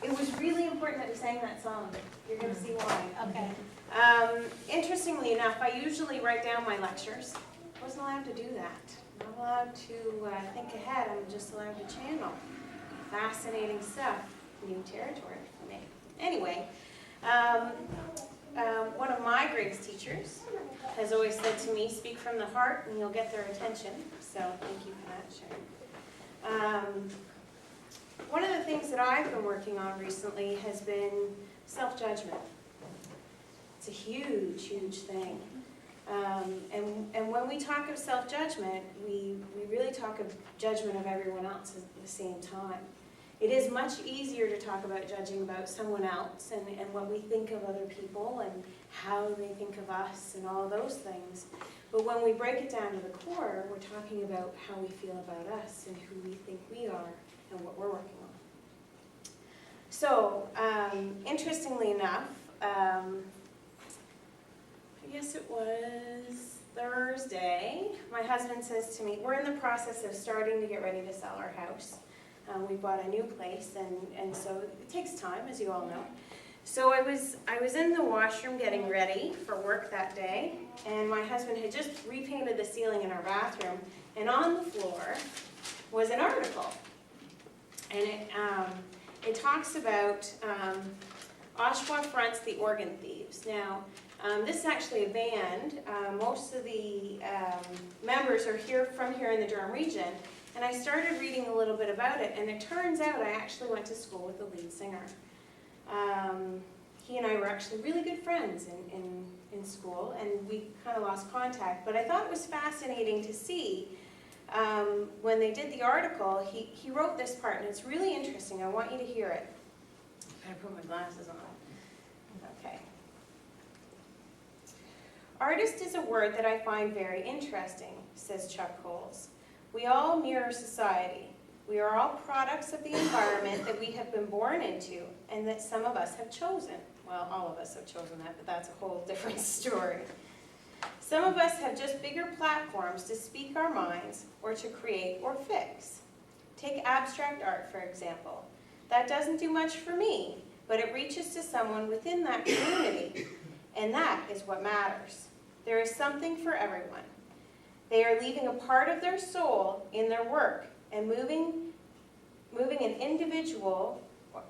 It was really important that we sang that song. You're going to see why. Okay. Interestingly enough, I usually write down my lectures. I wasn't allowed to do that. I'm not allowed to think ahead. I'm just allowed to channel. Fascinating stuff. New territory for me. Anyway, one of my greatest teachers has always said to me, speak from the heart and you'll get their attention. So thank you for that, Sharon. One of the things that I've been working on recently has been self-judgment. It's a huge, huge thing. And when we talk of self-judgment, we really talk of judgment of everyone else at the same time. It is much easier to talk about judging about someone else and what we think of other people and how they think of us and all those things. But when we break it down to the core, we're talking about how we feel about us and who we think we are and what we're working on. So, interestingly enough, I guess it was Thursday, my husband says to me, we're in the process of starting to get ready to sell our house. We bought a new place, and so it takes time, as you all know. So I was in the washroom getting ready for work that day, and my husband had just repainted the ceiling in our bathroom, and on the floor was an article. And it talks about Oshawa fronts the organ thieves. Now, this is actually a band. Most of the members are from here in the Durham region. And I started reading a little bit about it, and it turns out I actually went to school with the lead singer. He and I were actually really good friends in school, and we kind of lost contact. But I thought it was fascinating to see when they did the article, he wrote this part, and it's really interesting. I want you to hear it. I better put my glasses on. Okay. Artist is a word that I find very interesting, says Chuck Coles. We all mirror society. We are all products of the environment that we have been born into and that some of us have chosen. Well, all of us have chosen that, but that's a whole different story. Some of us have just bigger platforms to speak our minds or to create or fix. Take abstract art, for example. That doesn't do much for me, but it reaches to someone within that community, and that is what matters. There is something for everyone. They are leaving a part of their soul in their work and moving an individual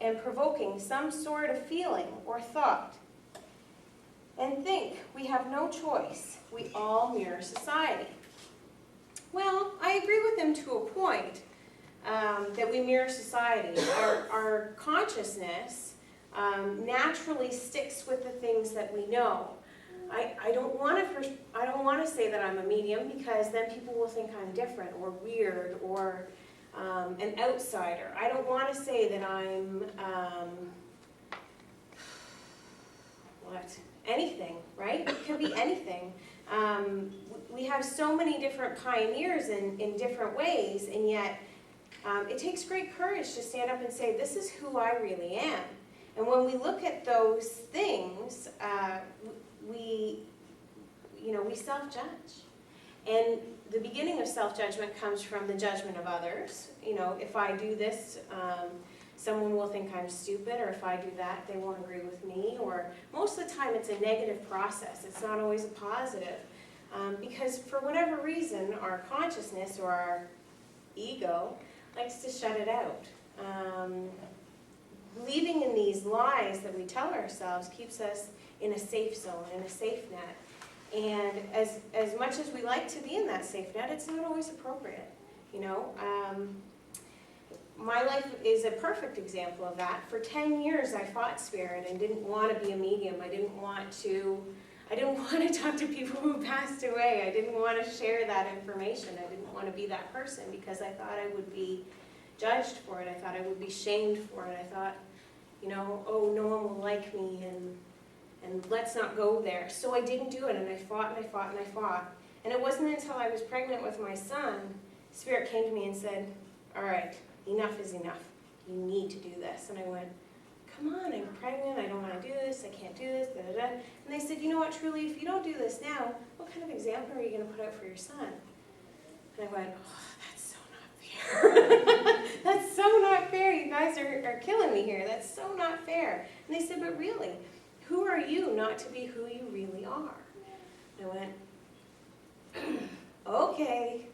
and provoking some sort of feeling or thought. And think, we have no choice. We all mirror society. Well, I agree with him to a point that we mirror society. Our consciousness naturally sticks with the things that we know. I don't want to say that I'm a medium because then people will think I'm different or weird or an outsider. I don't want to say that I'm anything, right? It could be anything. We have so many different pioneers in different ways, and yet it takes great courage to stand up and say, this is who I really am. And when we look at those things, we self-judge. And the beginning of self-judgment comes from the judgment of others. You know, if I do this, someone will think I'm stupid, or if I do that, they won't agree with me. Or most of the time it's a negative process. It's not always a positive. Because for whatever reason, our consciousness or our ego likes to shut it out. Believing in these lies that we tell ourselves keeps us in a safe zone, in a safe net. And as much as we like to be in that safe net, it's not always appropriate. You know, my life is a perfect example of that. For 10 years I fought spirit and didn't want to be a medium. I didn't want to talk to people who passed away. I didn't want to share that information. I didn't want to be that person because I thought I would be judged for it. I thought I would be shamed for it. I thought, you know, oh, no one will like me, and let's not go there. So I didn't do it, and I fought and I fought and I fought. And it wasn't until I was pregnant with my son, Spirit came to me and said, all right, enough is enough. You need to do this. And I went, come on, I'm pregnant, I don't want to do this, I can't do this, da, da, da. And they said, you know what, Truly, if you don't do this now, what kind of example are you going to put out for your son? And I went, oh, that's so not fair. guys are killing me here. That's so not fair. And they said, but really, who are you not to be who you really are? I went, okay,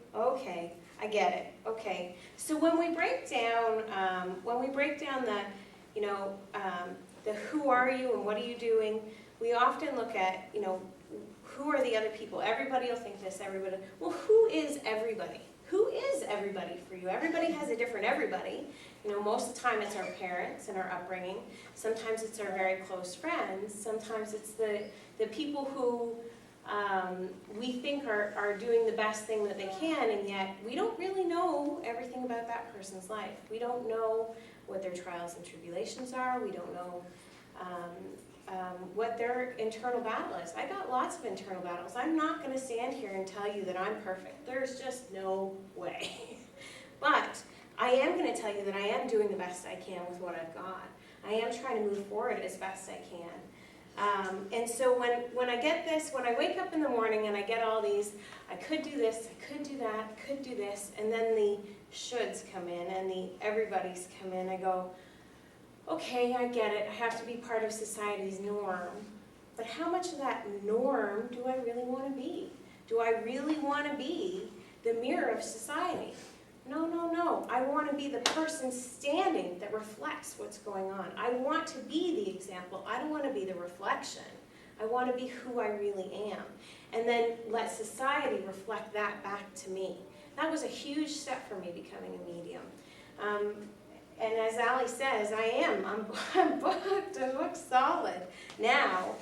I get it, okay. So when we break down the, the who are you and what are you doing, we often look at, who are the other people? Everybody will think this, everybody. Well, who is everybody? Who is everybody for you? Everybody has a different everybody. Most of the time it's our parents and our upbringing. Sometimes it's our very close friends. Sometimes it's the people who we think are doing the best thing that they can, and yet we don't really know everything about that person's life. We don't know what their trials and tribulations are. We don't know what their internal battle is. I got lots of internal battles. I'm not going to stand here and tell you that I'm perfect. There's just no way. But I am going to tell you that I am doing the best I can with what I've got. I am trying to move forward as best I can. And so when I get this, when I wake up in the morning and I get all these, I could do this, I could do that, I could do this, and then the shoulds come in and the everybody's come in, I go, okay, I get it, I have to be part of society's norm, but how much of that norm do I really want to be? Do I really want to be the mirror of society? No. I want to be the person standing that reflects what's going on. I want to be the example. I don't want to be the reflection. I want to be who I really am. And then let society reflect that back to me. That was a huge step for me, becoming a medium. And as Ali says, I'm booked, I'm booked solid now.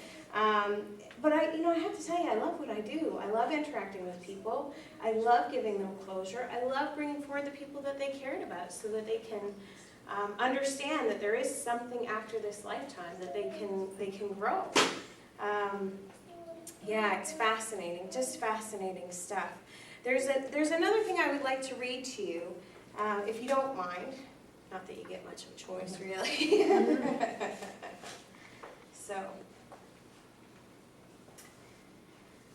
But I have to tell you, I love what I do. I love interacting with people. I love giving them closure. I love bringing forward the people that they cared about so that they can understand that there is something after this lifetime, that they can grow. Yeah, it's fascinating, just fascinating stuff. There's another thing I would like to read to you, if you don't mind. Not that you get much of a choice, really. So,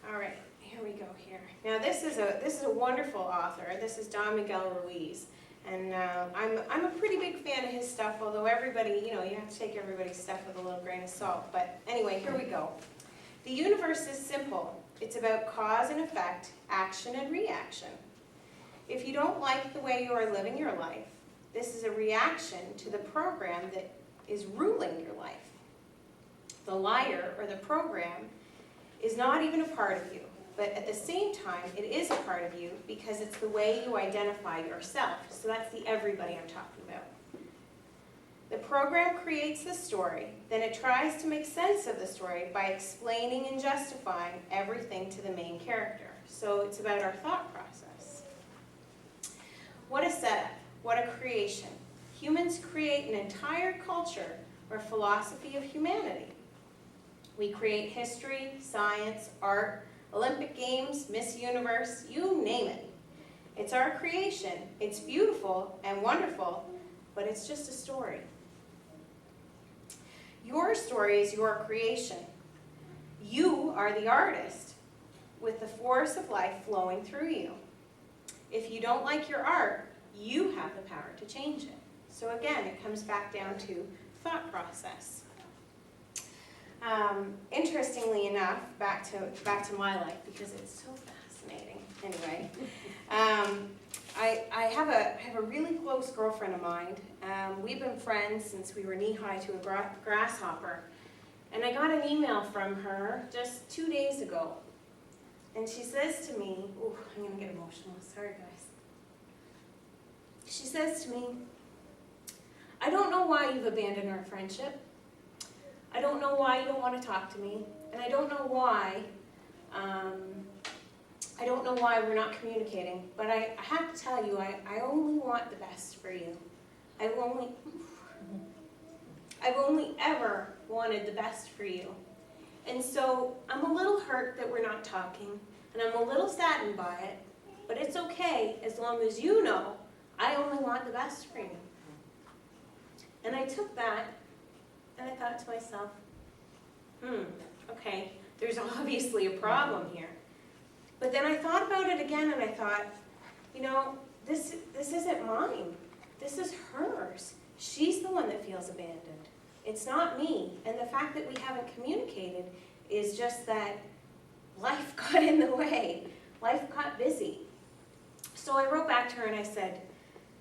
all right, here we go here. Now this is a wonderful author. This is Don Miguel Ruiz, and I'm a pretty big fan of his stuff. Although everybody, you have to take everybody's stuff with a little grain of salt. But anyway, here we go. The universe is simple. It's about cause and effect, action and reaction. If you don't like the way you are living your life, this is a reaction to the program that is ruling your life. The liar, or the program, is not even a part of you, but at the same time, it is a part of you because it's the way you identify yourself. So that's the everybody I'm talking about. The program creates the story, then it tries to make sense of the story by explaining and justifying everything to the main character. So it's about our thought process. What a setup. What a creation. Humans create an entire culture or philosophy of humanity. We create history, science, art, Olympic Games, Miss Universe, you name it. It's our creation. It's beautiful and wonderful, but it's just a story. Your story is your creation. You are the artist with the force of life flowing through you. If you don't like your art, you have the power to change it. So again, it comes back down to thought process. Interestingly enough, back to my life, because it's so fascinating. Anyway, I have a really close girlfriend of mine. We've been friends since we were knee-high to a grasshopper. And I got an email from her just 2 days ago. And she says to me, ooh, I'm going to get emotional. Sorry, guys. She says to me, I don't know why you've abandoned our friendship. I don't know why you don't want to talk to me. And I don't know why we're not communicating. But I have to tell you, I only want the best for you. I've only ever wanted the best for you. And so I'm a little hurt that we're not talking, and I'm a little saddened by it, but it's okay as long as you know I only want the best for you. And I took that, and I thought to myself, okay, there's obviously a problem here. But then I thought about it again, and I thought, this isn't mine. This is hers. She's the one that feels abandoned. It's not me. And the fact that we haven't communicated is just that life got in the way. Life got busy. So I wrote back to her and I said,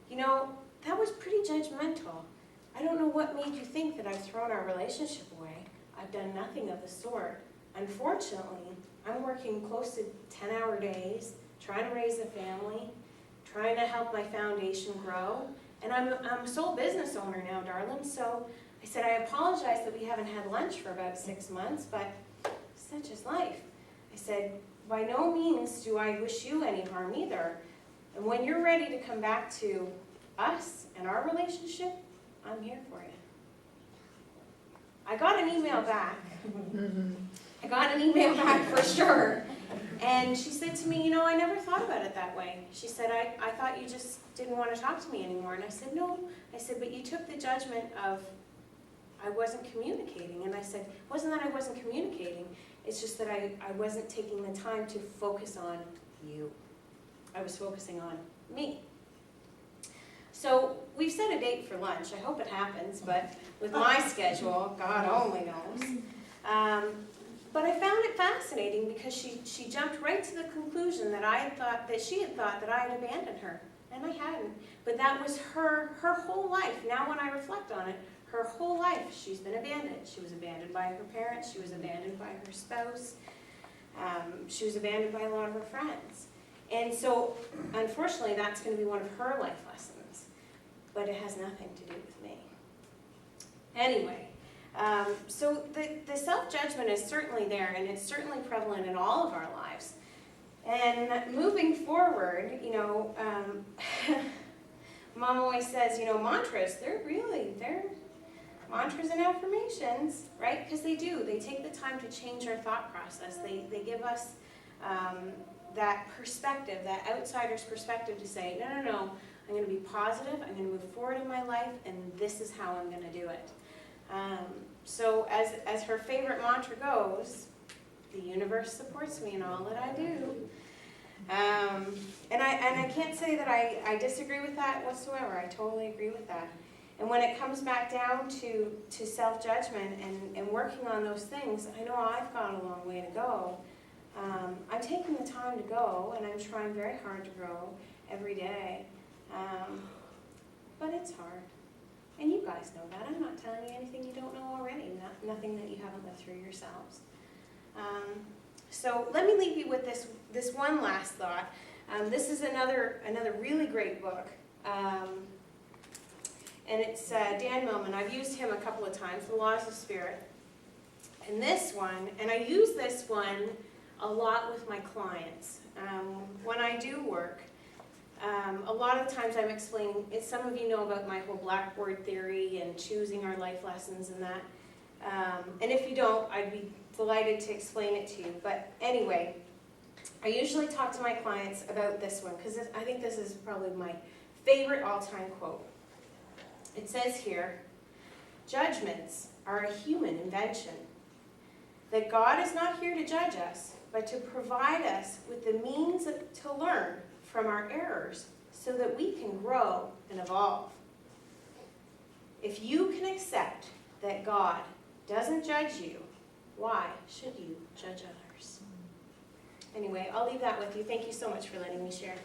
you know, that was pretty judgmental. I don't know what made you think that I've thrown our relationship away. I've done nothing of the sort. Unfortunately, I'm working close to 10-hour days, trying to raise a family, trying to help my foundation grow, and I'm a sole business owner now, darling, so I said, I apologize that we haven't had lunch for about 6 months, but such is life. I said, by no means do I wish you any harm either, and when you're ready to come back to us and our relationship, I'm here for you. I got an email back. I got an email back for sure. And she said to me, you know, I never thought about it that way. She said, I thought you just didn't want to talk to me anymore. And I said, no. I said, but you took the judgment of I wasn't communicating. And I said, it wasn't that I wasn't communicating. It's just that I wasn't taking the time to focus on you. I was focusing on me. So we've set a date for lunch. I hope it happens, but with my schedule, God only knows. But I found it fascinating because she jumped right to the conclusion that she had thought that I had abandoned her, and I hadn't. But that was her whole life. Now when I reflect on it, her whole life she's been abandoned. She was abandoned by her parents. She was abandoned by her spouse. She was abandoned by a lot of her friends. And so, unfortunately, that's going to be one of her life lessons. But it has nothing to do with me. Anyway, so the self-judgment is certainly there, and it's certainly prevalent in all of our lives. And moving forward, you know, Mom always says, you know, mantras, they're mantras and affirmations, right? Because they do. They take the time to change our thought process. They give us that perspective, that outsider's perspective to say, no, I'm going to be positive, I'm going to move forward in my life, and this is how I'm going to do it. So as her favorite mantra goes, the universe supports me in all that I do. And I can't say that I disagree with that whatsoever. I totally agree with that. And when it comes back down to self-judgment and working on those things, I know I've got a long way to go. I'm taking the time to go, and I'm trying very hard to grow every day. But it's hard. And you guys know that. I'm not telling you anything you don't know already, nothing that you haven't lived through yourselves. So let me leave you with this one last thought. This is another really great book. And it's Dan Millman. I've used him a couple of times, The Laws of Spirit. And this one, and I use this one a lot with my clients. When I do work, a lot of the times I'm explaining, some of you know about my whole blackboard theory and choosing our life lessons and that. And if you don't, I'd be delighted to explain it to you. But anyway, I usually talk to my clients about this one because I think this is probably my favorite all-time quote. It says here, judgments are a human invention. That God is not here to judge us, but to provide us with the means to learn from our errors so that we can grow and evolve. If you can accept that God doesn't judge you, why should you judge others? Anyway, I'll leave that with you. Thank you so much for letting me share.